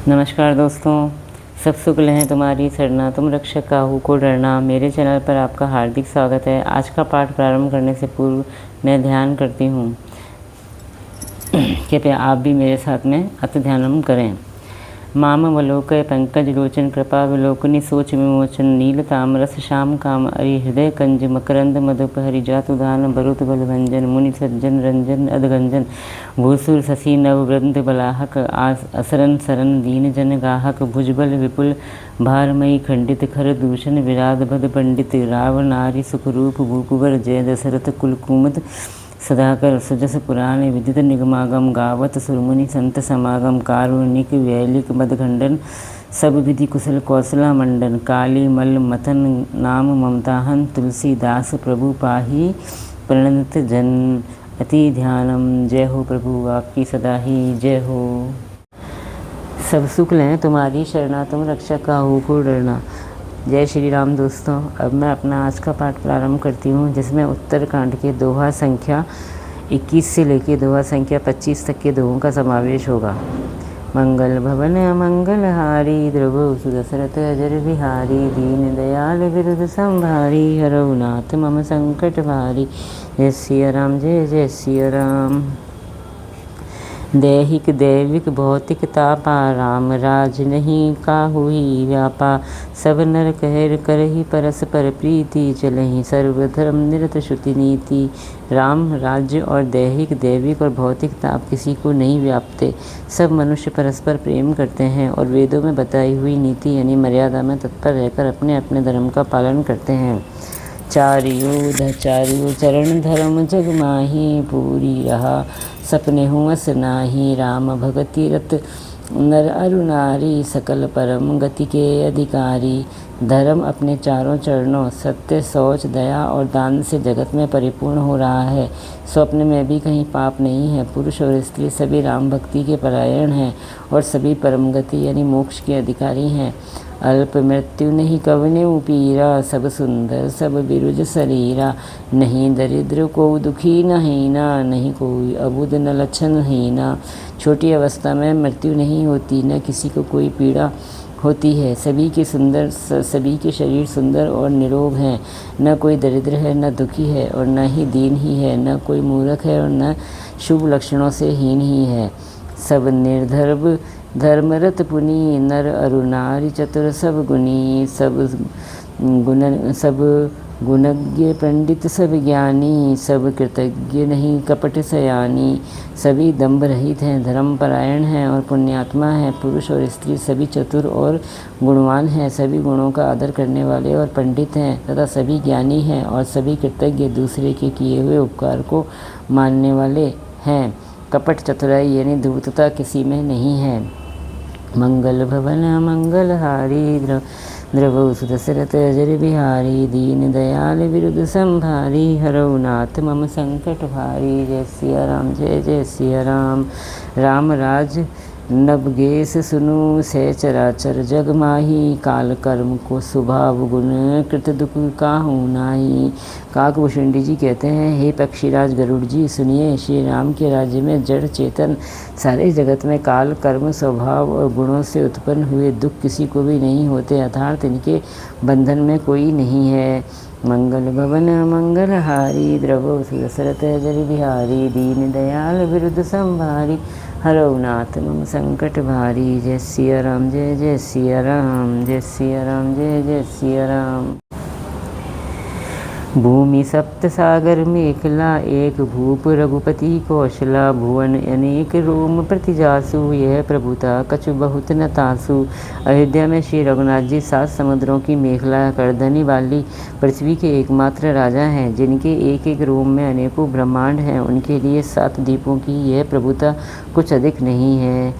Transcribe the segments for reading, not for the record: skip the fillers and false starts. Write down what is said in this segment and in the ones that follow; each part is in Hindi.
नमस्कार दोस्तों, सब शुक्ल हैं तुम्हारी सरना, तुम रक्षक काहू को डरना। मेरे चैनल पर आपका हार्दिक स्वागत है। आज का पाठ प्रारंभ करने से पूर्व मैं ध्यान करती हूँ, कृपया आप भी मेरे साथ में अति ध्यानम करें। मामवलोकय पंकज लोचन कृपा विलोकनी सोच विमोचन नील तामरस श्याम काम अरि हृदय कंज मकरंद मधुपहरि जातुदान बरुत बलभंजन मुनि सज्जन रंजन अधगंजन भूसुर शशि नववृंद बलाहक असरन सरन दीन जन गाहक भुजबल विपुल भारमयी खंडित खर दूषण विराध भद पंडित राव नारी सुखरूप भूकुवर जय दशरथ कुलकुमद सदाकर सुजस पुराण विदित निगमागम गावत सुरमुनि संत समागम कारुणिक वैलिक मदखंडन सब विधि कुशल कौशला मंडन काली मल मथन नाम ममताहन तुलसीदास प्रभु पाही प्रणत जन अति ध्यानम। जय हो प्रभु आपकी सदा ही जय हो। सब शुक्ल हैं तुम्हारी शरणा, तुम रक्षक काहू को डरना। जय श्री राम। दोस्तों, अब मैं अपना आज का पाठ प्रारंभ करती हूँ, जिसमें उत्तरकांड के दोहा संख्या 21 से लेकर दोहा संख्या 25 तक के दोहों का समावेश होगा। मंगल भवन अमंगल हारी द्रवो सुदशरथ अजर बिहारी दीन दयाल विरुद्ध संभारी हरऊ नाथ मम संकट भारी। जय सिया राम, जय जय सिया राम। दैहिक दैविक भौतिक तापा राम राज नहीं काहू ही व्यापा सब नर कहर करहि परस्पर प्रीति चलहि सर्वधर्म निरत श्रुति नीति। राम राज्य और दैहिक दैविक और भौतिक ताप किसी को नहीं व्यापते। सब मनुष्य परस्पर प्रेम करते हैं और वेदों में बताई हुई नीति यानी मर्यादा में तत्पर रहकर अपने अपने धर्म का पालन करते हैं। चारियो चरण धर्म जग माही पूरी रहा सपने हुअस नाही राम भगति रत नर अरु नारी सकल परम गति के अधिकारी। धर्म अपने चारों चरणों सत्य शौच दया और दान से जगत में परिपूर्ण हो रहा है। स्वप्न में भी कहीं पाप नहीं है। पुरुष और स्त्री सभी राम भक्ति के परायण हैं और सभी परम गति यानी मोक्ष के अधिकारी हैं। अल्प मृत्यु नहीं कवने पीरा सब सुंदर सब बिरुज शरीरा। नहीं दरिद्र को दुखी न हीना नहीं कोई अबुध न लक्षण हीना। छोटी अवस्था में मृत्यु नहीं होती, न किसी को कोई पीड़ा होती है। सभी के शरीर सुंदर और निरोग हैं। न कोई दरिद्र है न दुखी है और न ही दीन ही है। न कोई मूर्ख है और न शुभ लक्षणों से हीन ही है। सब निर्धर्म धर्मरत पुनि नर अरु नारी चतुर सब गुणी। सब गुणज्ञ पंडित सब ज्ञानी सब कृतज्ञ नहीं कपट सयानी। सभी दंभ रहित हैं, धर्म परायण हैं और पुण्यात्मा हैं। पुरुष और स्त्री सभी चतुर और गुणवान हैं। सभी गुणों का आदर करने वाले और पंडित हैं तथा सभी ज्ञानी हैं और सभी कृतज्ञ दूसरे के किए हुए उपकार को मानने वाले हैं। कपट चतुराई यानी धूर्तता किसी में नहीं है। मंगल भवन मंगल हारी द्रवो सुदशरथ अजर बिहारी दीन दयाल विरुद्ध संभारी हरऊ नाथ मम संकट भारी। जय सिया राम, जय जय सिया राम। राम राज नवगेश सुनु से चराचर जग माही काल कर्म को स्वभाव गुण कृत दुख काहू नाही। काकभूषुंडी जी कहते हैं, हे पक्षीराज गरुड़ जी सुनिए, श्री राम के राज्य में जड़ चेतन सारे जगत में काल कर्म स्वभाव और गुणों से उत्पन्न हुए दुख किसी को भी नहीं होते, अर्थात इनके बंधन में कोई नहीं है। मंगल भवन मंगल हारी द्रवो सुदशरथ अजर बिहारी दीन दयाल विरुद्ध संभारी हरऊ नाथ मम संकट भारी। जय सिया राम, जय जय सिया राम, जय सिया राम, जय जय सिया राम। भूमि सप्त सागर मेखला एक भूप रघुपति कौशला। भुवन अनेक रोम प्रतिजासु यह प्रभुता कछु बहुत न तासु। अयोध्या में श्री रघुनाथ जी 7 समुद्रों की मेखला करधनी वाली पृथ्वी के एकमात्र राजा हैं, जिनके एक एक रोम में अनेकों ब्रह्मांड हैं। उनके लिए 7 द्वीपों की यह प्रभुता कुछ अधिक नहीं है।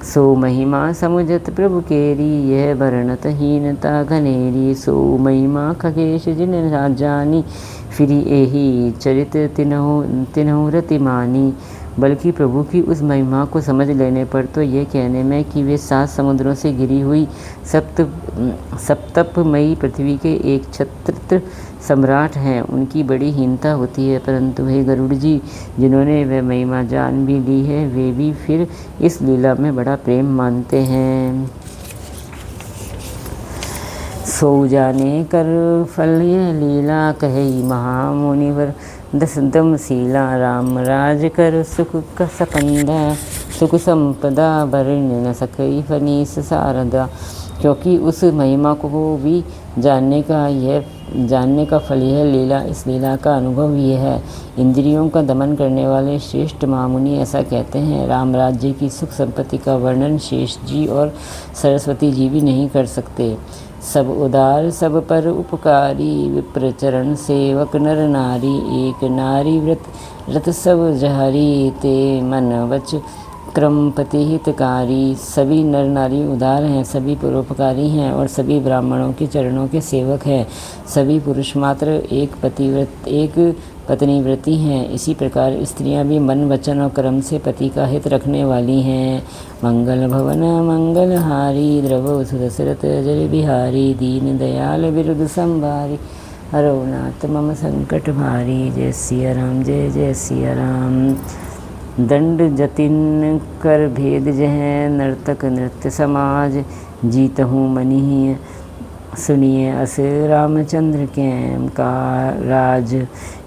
सो महिमा समुझत प्रभु केरी यह वर्णत हीनता घनेरी। सो महिमा खगेश जिन राजानी फिरी एही चरित तिन्हु रतिमानी। बल्कि प्रभु की उस महिमा को समझ लेने पर तो ये कहने में कि वे 7 समुद्रों से घिरी हुई सप्तपमयी पृथ्वी के एक छत्र सम्राट हैं, उनकी बड़ी हीनता होती है। परंतु हे गरुड़ जी, जिन्होंने वह महिमा जान भी ली है, वे भी फिर इस लीला में बड़ा प्रेम मानते हैं। सो जाने कर फल यह लीला, कहे महामुनिवर 10 दमशीला। राम राज कर सुख का सपंदा, सुख संपदा भरने न सकई फनीस सारदा। क्योंकि उस महिमा को भी जानने का फल यह लीला, इस लीला का अनुभव ये है। इंद्रियों का दमन करने वाले श्रेष्ठ महामुनि ऐसा कहते हैं। राम राज्य की सुख संपत्ति का वर्णन शेष जी और सरस्वती जी भी नहीं कर सकते। सब उदार सब पर उपकारी, विप्र चरण सेवक नर नारी। एक नारी व्रत सब जहारी, ते मन वच क्रम पति हितकारी। सभी नर नारी उदार हैं, सभी परोपकारी हैं और सभी ब्राह्मणों के चरणों के सेवक हैं। सभी पुरुष मात्र एक पत्नी व्रती हैं। इसी प्रकार स्त्रियां भी मन वचन और कर्म से पति का हित रखने वाली हैं। मंगल भवन मंगलहारी, द्रव सुदशरथ जल बिहारी। दीन दयाल बिरुद संभारी, हरौ नाथ मम संकट भारी। जय सिया राम, जय जय सिया राम। दंड जतिन कर भेद जह, नर्तक नृत्य समाज। जीतहूँ मनि सुनिए अस रामचंद्र के का राज।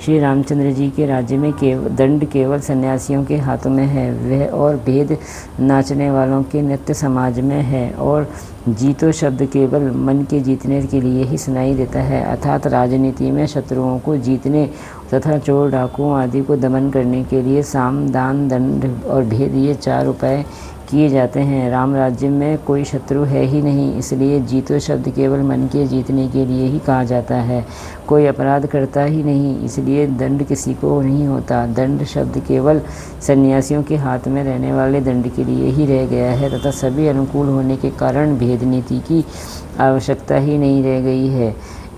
श्री रामचंद्र जी के राज्य में दंड केवल सन्यासियों के हाथों में है, वह और भेद नाचने वालों के नृत्य समाज में है। और जीतो शब्द केवल मन के जीतने के लिए ही सुनाई देता है, अर्थात राजनीति में शत्रुओं को जीतने तथा चोर डाकुओं आदि को दमन करने के लिए साम दान दंड और भेद ये 4 उपाय किए जाते हैं। राम राज्य में कोई शत्रु है ही नहीं, इसलिए जीतो शब्द केवल मन के जीतने के लिए ही कहा जाता है। कोई अपराध करता ही नहीं, इसलिए दंड किसी को नहीं होता। दंड शब्द केवल सन्यासियों के हाथ में रहने वाले दंड के लिए ही रह गया है तथा सभी अनुकूल होने के कारण भेद नीति की आवश्यकता ही नहीं रह गई है।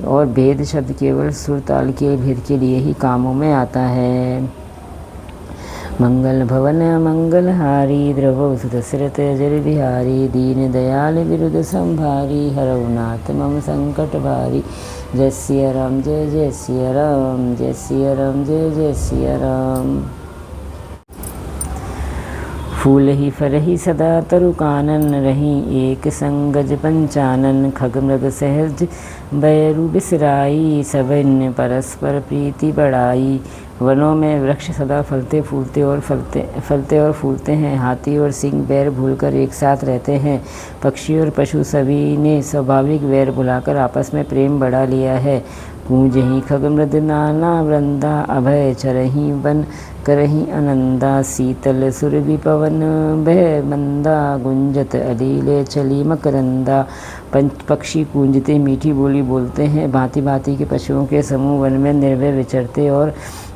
और भेद शब्द केवल सुर ताल के भेद के लिए ही कामों में आता है। मंगल भवन मंगलहारी, द्रव सुदशरथ जल बिहारी। दीन दयाल बिरुद संभारी, हरौ नाथ मम संकट भारी। जय सिया राम, जय जय सिया राम, जय सिया राम, जय जय सिया राम। फूल ही फल ही सदा तरु कानन, रही एक संगज पंचानन। खग मृग सहज बैरु बिसराई, सभिन्न परस्पर प्रीति बढ़ाई। वनों में वृक्ष सदा फलते और फूलते हैं। हाथी और सिंह बैर भूलकर एक साथ रहते हैं। पक्षी और पशु सभी ने स्वाभाविक वैर भुलाकर आपस में प्रेम बढ़ा लिया है। गूंजहि खग मृद नाना वृंदा, अभय चरहि वन करहि आनंदा। शीतल सुरभि पवन बह मंदा, गुंजत अलीले चली मकरंदा। पक्षी गूंजते मीठी बोली बोलते हैं। भांति भांति के पशुओं के समूह वन में निर्भय विचरते और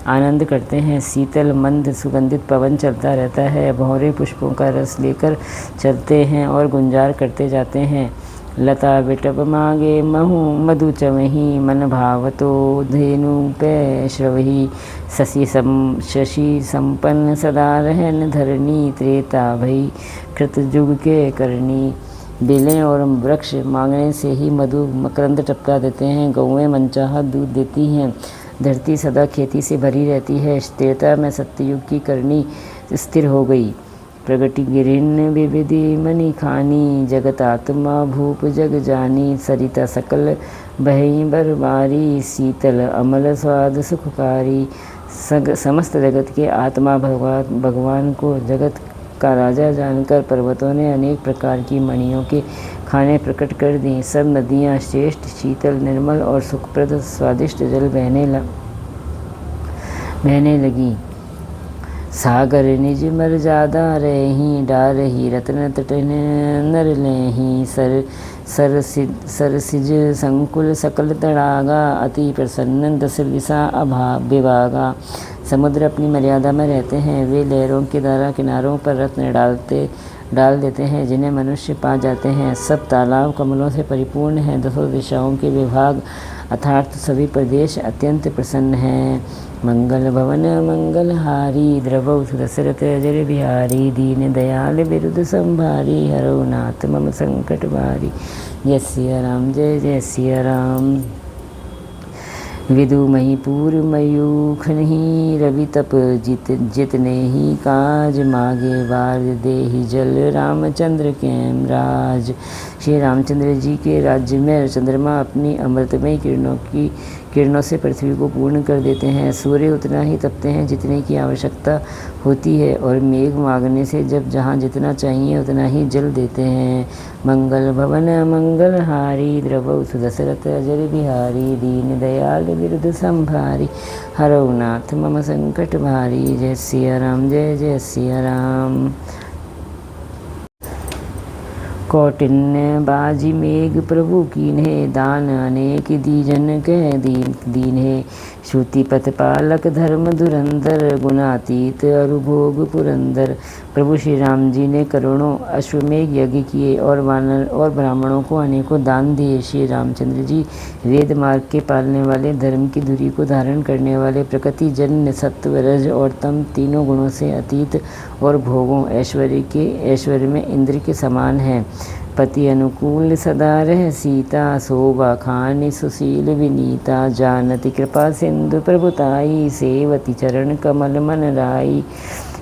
आनंद करते हैं। शीतल मंद सुगंधित पवन चलता रहता है। भौरे पुष्पों का रस लेकर चलते हैं और गुंजार करते जाते हैं। लता बिटप मांगे महु मधु चमही, मन भावतो धेनु पे श्रवही। शशि संपन्न सदा रहन धरनी, त्रेता भई कृत जुग के करनी। बेलें और वृक्ष मांगने से ही मधु मकरंद टपका देते हैं। गौएं मनचाहा दूध देती हैं। धरती सदा खेती से भरी रहती है। त्रेता में सत्ययुग की करनी स्थिर हो गई। प्रगति गिरिन विविधि मणि खानी, जगत आत्मा भूप जग जानी। सरिता सकल बहई बरबारी, शीतल अमल स्वाद सुखकारी। समस्त जगत के आत्मा भगवान को जगत का राजा जानकर पर्वतों ने अनेक प्रकार की मणियों के खाने प्रकट कर दी। सब नदियाँ श्रेष्ठ शीतल निर्मल और सुखप्रद स्वादिष्ट जल बहने लगी। सागर निज मर्यादा रही, डारही रत्न तटन नर लेही। सरसिज संकुल सकल तड़ागा, अति प्रसन्न दस दिशा विभागा। समुद्र अपनी मर्यादा में रहते हैं। वे लहरों के द्वारा किनारों पर रत्न डाल देते हैं, जिन्हें मनुष्य पा जाते हैं। सब तालाब कमलों से परिपूर्ण हैं। दसों दिशाओं के विभाग अर्थात सभी प्रदेश अत्यंत प्रसन्न हैं। मंगल भवन मंगलहारी द्रवौ सुदशरथ अजर बिहारी दीन दयाल बिरुद संभारी हरौ नाथ मम संकट भारी। जय सिया राम, जय जय सिया राम। विदु महीपुर मयूखनि रवि तप जितने ही काज मागे वार देहि जल रामचंद्र कैम राज। श्री रामचंद्र जी के राज्य में चंद्रमा अपनी अमृतमय किरणों से पृथ्वी को पूर्ण कर देते हैं। सूर्य उतना ही तपते हैं जितने की आवश्यकता होती है और मेघ मांगने से जब जहाँ जितना चाहिए उतना ही जल देते हैं। मंगल भवन मंगलहारी द्रवौ सुदशरथ अजर बिहारी दीन दयाल बिरुद संभारी हरौ नाथ मम संकट भारी। जय सिया राम, जय जय सिया राम। कौटिन्य बाजी मेघ प्रभु कीन्हे दान अनेक दीजन कह दीन्हे। श्रुति पथ पालक धर्म धुरंधर गुणातीत अरुभोग पुरंदर। प्रभु श्री राम जी ने करोड़ों अश्वमेघ यज्ञ किए और वानर और ब्राह्मणों को अनेकों दान दिए। श्री रामचंद्र जी वेद मार्ग के पालने वाले, धर्म की धुरी को धारण करने वाले, प्रकृति जन्य सत्व रज और तम तीनों गुणों से अतीत और भोगों ऐश्वर्य में इंद्र के समान हैं। पति अनुकूल सदा रह सीता शोभा खान सुशील विनीता। जानती कृपा सिंधु प्रभुताई सेवती चरण कमल मन राई।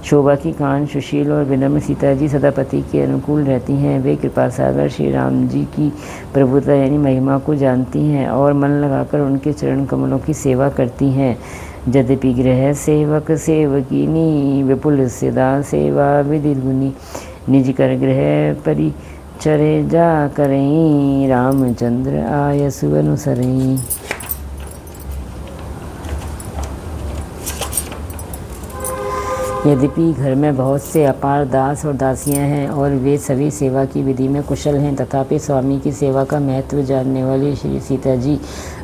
शोभा की खान सुशील और विनम्र सीता जी सदा पति के अनुकूल रहती हैं। वे कृपा सागर श्री राम जी की प्रभुता यानी महिमा को जानती हैं और मन लगाकर उनके चरण कमलों की सेवा करती हैं। यद्यपि गृह सेवक सेवकीनी विपुल सदा सेवा विधि गुनी। निज कर गृह परिचरे जा करई रामचंद्र आयसु अनुसरई। यद्यपि घर में बहुत से अपार दास और दासियां हैं और वे सभी सेवा की विधि में कुशल हैं, तथापि स्वामी की सेवा का महत्व जानने वाली श्री सीता जी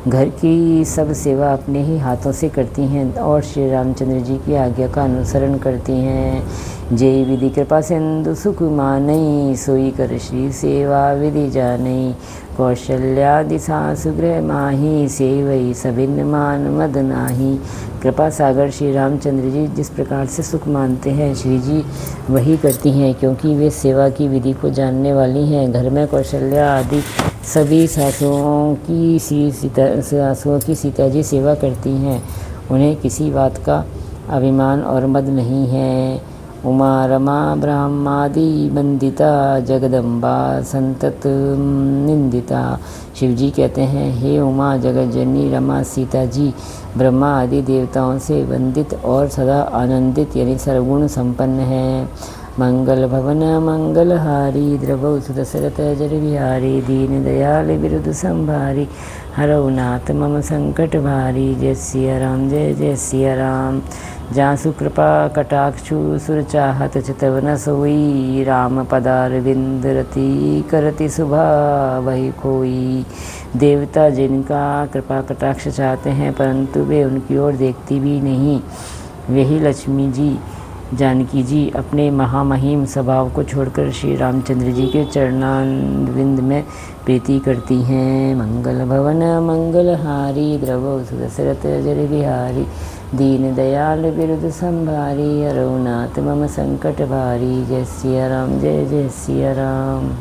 घर की सब सेवा अपने ही हाथों से करती हैं और श्री रामचंद्र जी की आज्ञा का अनुसरण करती हैं। जय विधि कृपा सिंधु सुख मानई सोई कर श्री सेवा विधि जानई। कौशल्यादि सासु गृह माही सेवई सभिन्न मान मद नाही। कृपा सागर श्री रामचंद्र जी जिस प्रकार से सुख मानते हैं श्री जी वही करती हैं, क्योंकि वे सेवा की विधि को जानने वाली हैं। घर में कौशल्या आदि सभी सासुओं की सीता जी सेवा करती हैं। उन्हें किसी बात का अभिमान और मद नहीं है। उमा रमा ब्रह्मादि वंदिता जगदम्बा संतत निंदिता। शिव जी कहते हैं, हे उमा जगत जननी रमा सीता जी ब्रह्मा आदि देवताओं से वंदित और सदा आनंदित यानी सर्वगुण संपन्न है। मंगल भवन मंगलहारी द्रवौ सुदशरथ अजर बिहारी दीन दयाल बिरुद संभारी हरौ नाथ मम संकट भारी। जय सिया राम, जय जय सिया राम। जासु कृपा कटाक्षु सुर चाहत चितव न सोई। राम पदार बिंद रति करति सुभा वही कोई। देवता जिनका कृपा कटाक्ष चाहते हैं परंतु वे उनकी ओर देखती भी नहीं, वही लक्ष्मी जी जानकी जी अपने महामहिम स्वभाव को छोड़कर श्री रामचंद्र जी के चरणारविंद में प्रीति करती हैं। मंगल भवन मंगलहारी द्रवौ सुदशरथ अजर बिहारी दीन दयाल बिरुद संभारी हरौ नाथ मम संकट भारी। जय सिया राम, जय जय सिया राम।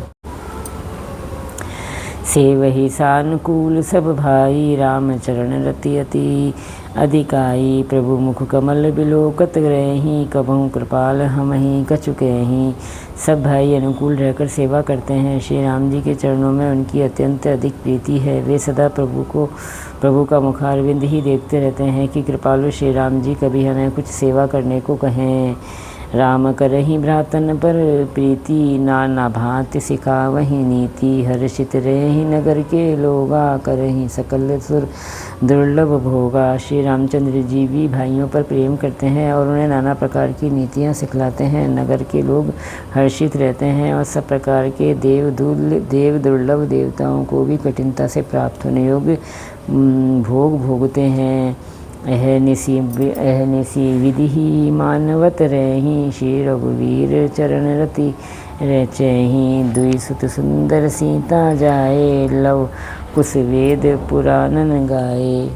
सेवहि सानुकूल सब भाई राम चरण रति अति अधिकाई। प्रभु मुख कमल बिलोकत ग्रही कबहु कृपाल हमहि कछु कहि। सब भाई अनुकूल रहकर सेवा करते हैं। श्री राम जी के चरणों में उनकी अत्यंत अधिक प्रीति है। वे सदा प्रभु का मुखारविंद ही देखते रहते हैं कि कृपालु श्री राम जी कभी हमें कुछ सेवा करने को कहें। राम करहि भ्रातन पर प्रीति नाना भांति सिखावहि नीति। हर्षित रेहि नगर के लोगा करहि सकल सुर दुर्लभ भोगा। श्री रामचंद्र जी भी भाइयों पर प्रेम करते हैं और उन्हें नाना प्रकार की नीतियाँ सिखलाते हैं। नगर के लोग हर्षित रहते हैं और सब प्रकार के देव दुर्लभ देवताओं को भी कठिनता से प्राप्त होने योग्य भोग भोगते हैं। अहनिसी विधि मानवत रही। श्री रघुवीर चरण रति रचहि दुई सुत सुंदर सीता जाए, लव कुश वेद पुराणन गाए।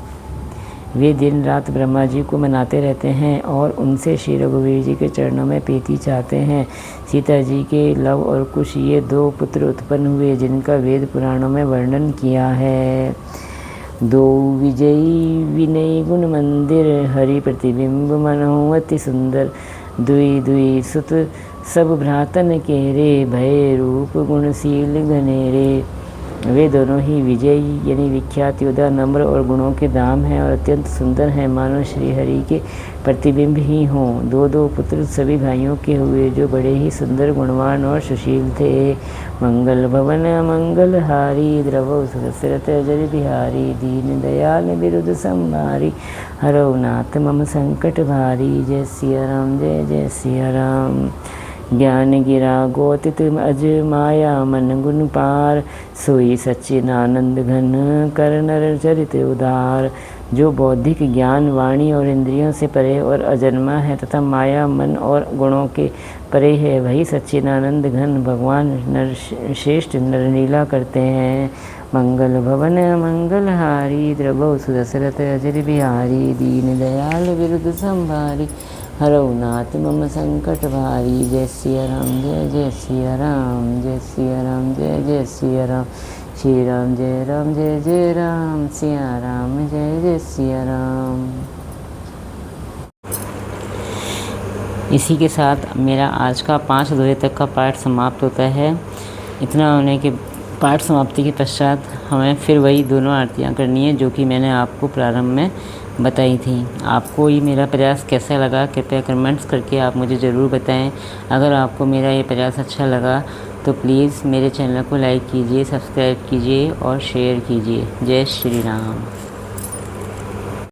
वे दिन रात ब्रह्मा जी को मनाते रहते हैं और उनसे श्री रघुवीर जी के चरणों में प्रीति चाहते हैं। सीता जी के लव और कुश ये 2 पुत्र उत्पन्न हुए जिनका वेद पुराणों में वर्णन किया है। 2 विजयी विनय गुण मंदिर, हरि प्रतिबिंब मनहु अति सुंदर। दुई दुई सुत सब भ्रातन केरे, भय रूप गुणशील घनेरे। वे दोनों ही विजयी यानी विख्यात योद्धा, नम्र और गुणों के धाम हैं और अत्यंत सुंदर हैं, मानो श्री हरि के प्रतिबिंब ही हों। 2 पुत्र सभी भाइयों के हुए जो बड़े ही सुंदर, गुणवान और सुशील थे। मंगल भवन मंगल हारी, द्रवौ सुरसरत जरि बिहारी। दीन दयाल बिरुद संभारी, हरौ नाथ मम संकट भारी। जय सिया राम, जय जय सिया राम। ज्ञान गिरा गोतित अज माया, मन गुण पार। सोई सच्चिदानंद घन, कर नर चरित उदार। जो बौद्धिक ज्ञान, वाणी और इंद्रियों से परे और अजन्मा है तथा माया, मन और गुणों के परे है, वही सच्चिदानंद घन भगवान श्रेष्ठ नरलीला करते हैं। मंगल भवन मंगल हारी, द्रवौ सुदशरथ अजर बिहारी। दीन दयाल बिरुद संभारी, हरौ नाथ मम संकट भारी। जय सिया राम, जय जय सिया राम, जय सिया राम, जय जय सिया राम। श्री राम जय राम, जय जय राम। सिया राम, जय जय सिया राम। इसी के साथ मेरा आज का 5 दोहे तक का पाठ समाप्त होता है। इतना होने के पाठ समाप्ति के पश्चात हमें फिर वही दोनों आरतियाँ करनी है जो कि मैंने आपको प्रारंभ में बताई थी। आपको ये मेरा प्रयास कैसा लगा कृपया कमेंट्स करके आप मुझे ज़रूर बताएं। अगर आपको मेरा ये प्रयास अच्छा लगा तो प्लीज़ मेरे चैनल को लाइक कीजिए, सब्सक्राइब कीजिए और शेयर कीजिए। जय श्री राम।